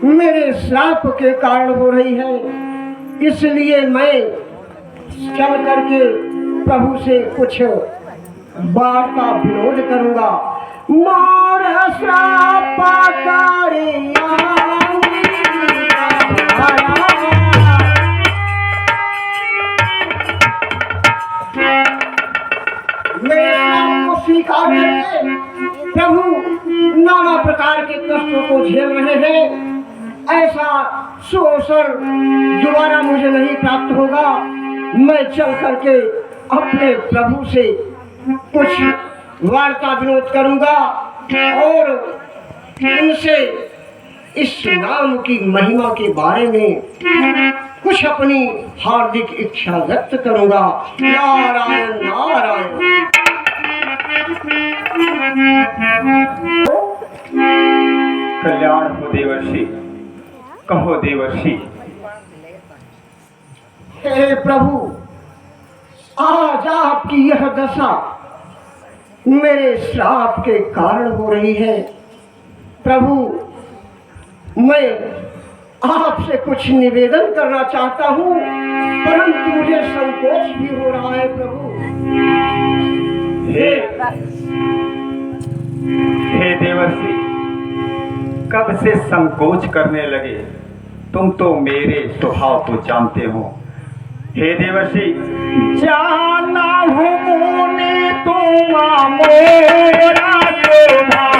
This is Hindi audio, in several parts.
मेरे श्राप के कारण हो रही है, इसलिए मैं चल करके प्रभु से कुछ बात का विरोध करूंगा। मोर श्राप मेरे श्राप को स्वीकार करके प्रभु नाना प्रकार के कष्टों को झेल रहे हैं। ऐसा सुअवसर दोबारा मुझे नहीं प्राप्त होगा। मैं चल करके अपने प्रभु से कुछ वार्ता विनोद करूंगा और उनसे इस नाम की महिमा के बारे में कुछ अपनी हार्दिक इच्छा व्यक्त करूंगा। नारायण नारायण। कल्याण हो देवर्षि, कहो देवर्षि। हे प्रभु, आज आपकी यह दशा मेरे श्राप के कारण हो रही है। प्रभु, मैं आपसे कुछ निवेदन करना चाहता हूँ, परंतु मुझे संकोच भी हो रहा है। प्रभु हे देवर्षि, कब से संकोच करने लगे? तुम तो मेरे स्वभाव को जानते हो। हे देवर्षि, जाना हूँ मुनि तुम मोरा स्वभाव,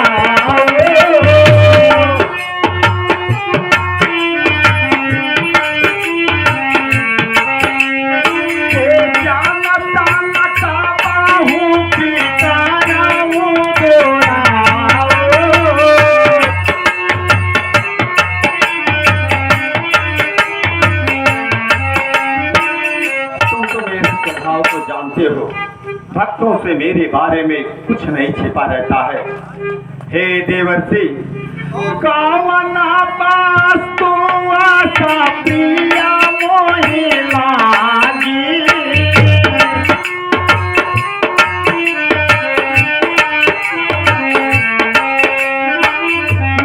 हो। भक्तों से मेरे बारे में कुछ नहीं छिपा रहता है। हे देवर्षि, कामना पास तो आशा प्रिया मोहि लागी,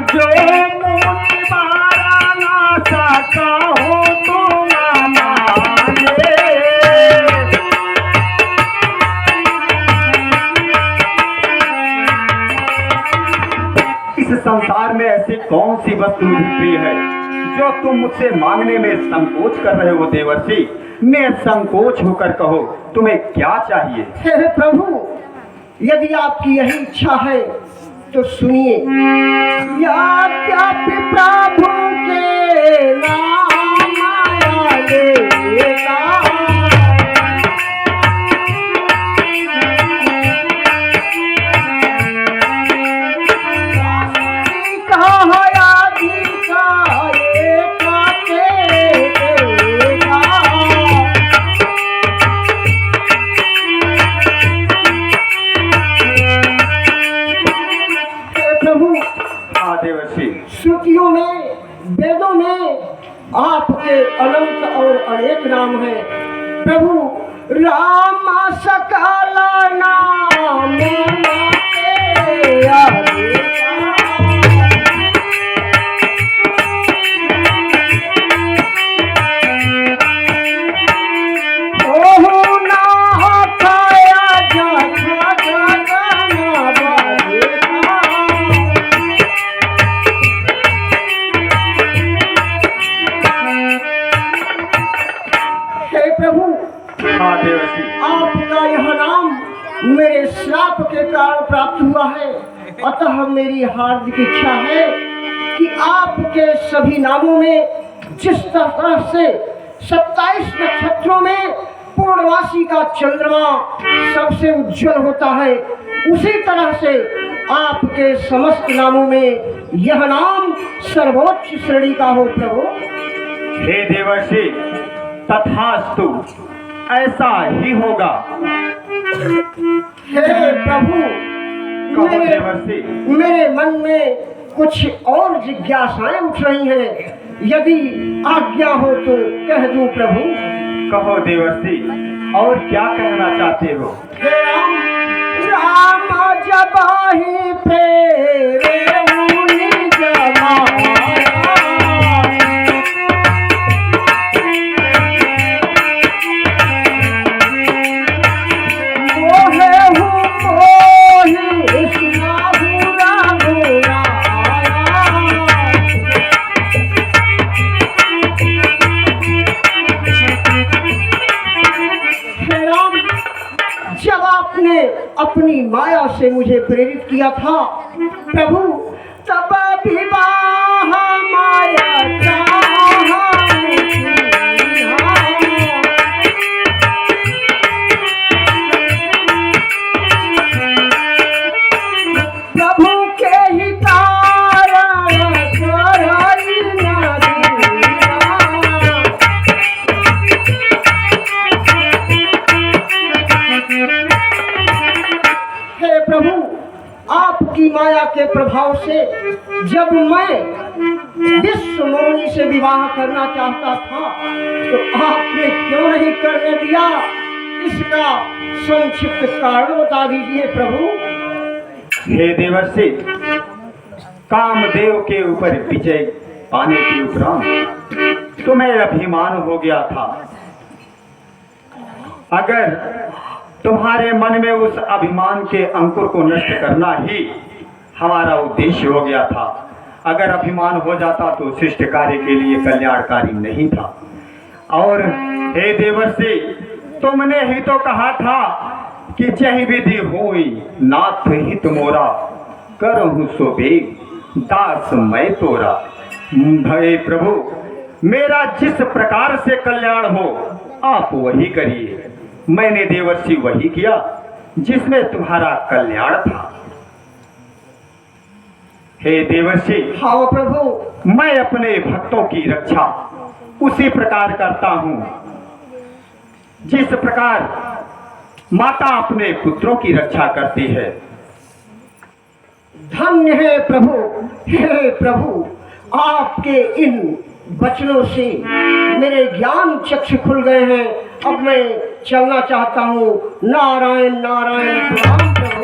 जो मुनि मारा ना सका हो तो ना माने। संसार में ऐसी कौन सी वस्तु प्रिय है जो तुम मुझसे मांगने में संकोच कर रहे हो? देवर्षि, मैं संकोच होकर कहो, तुम्हें क्या चाहिए? हे प्रभु, यदि आपकी यही इच्छा है तो सुनिए। यद्यपि प्रभु के नाम आया लेगा, श्रुतियों में, वेदों में आपके अनंत और अनेक नाम हैं। प्रभु, राम सकल नाम आपका यह नाम मेरे श्राप के कारण प्राप्त हुआ है। अतः मेरी हार्दिक इच्छा है कि आपके सभी नामों में जिस तरह से 27 नक्षत्रों में पूर्णवासी का चंद्रमा सबसे उज्जवल होता है, उसी तरह से आपके समस्त नामों में यह नाम सर्वोच्च श्रेणी का हो। प्रभु, हे देवर्षि, तथास्तु, ऐसा ही होगा। हे प्रभु, कहो मेरे देवर्षि। मेरे मन में कुछ और जिज्ञासाएं उठ रही हैं, यदि आज्ञा हो तो कह दूं प्रभु। कहो देवर्षि, और क्या कहना चाहते हो? हे राम, राम जबाहि प्रेरे मुनि जमाया। मोहे हूँ मोहि सुनाहु राघुराया। हे राम, जब आपने अपनी माया से मुझे प्रेरित किया था प्रभु, तब विवाह माया चाहा। प्रभु के ही कारण करई ना दिया। हे प्रभु, आपकी माया के प्रभाव से जब मैं विश्व मोहिनी से विवाह करना चाहता था तो आपने क्यों नहीं करने दिया? इसका संक्षिप्त कारण बता दीजिए प्रभु। हे देवर्षि, कामदेव के ऊपर विजय पाने के उपरांत तुम्हें अभिमान हो गया था। अगर तुम्हारे मन में उस अभिमान के अंकुर को नष्ट करना ही हमारा उद्देश्य हो गया था, अगर अभिमान हो जाता तो शिष्ट कार्य के लिए कल्याणकारी नहीं था। और हे देवर्षि, तुमने ही तो कहा था कि जही विधि होई नाथ हित मोरा, करहु सो बेग दास मैं तोरा। भय प्रभु, मेरा जिस प्रकार से कल्याण हो आप वही करिए। मैंने देवर्षि वही किया जिसमें तुम्हारा कल्याण था। हे देवर्षि, हाँ प्रभु। मैं अपने भक्तों की रक्षा उसी प्रकार करता हूं जिस प्रकार माता अपने पुत्रों की रक्षा करती है। धन्य है प्रभु। हे प्रभु, आपके इन वचनों से मेरे ज्ञान चक्षु खुल गए हैं। अब मैं चलना चाहता हूँ। नारायण नारायण प्रणाम प्रभु।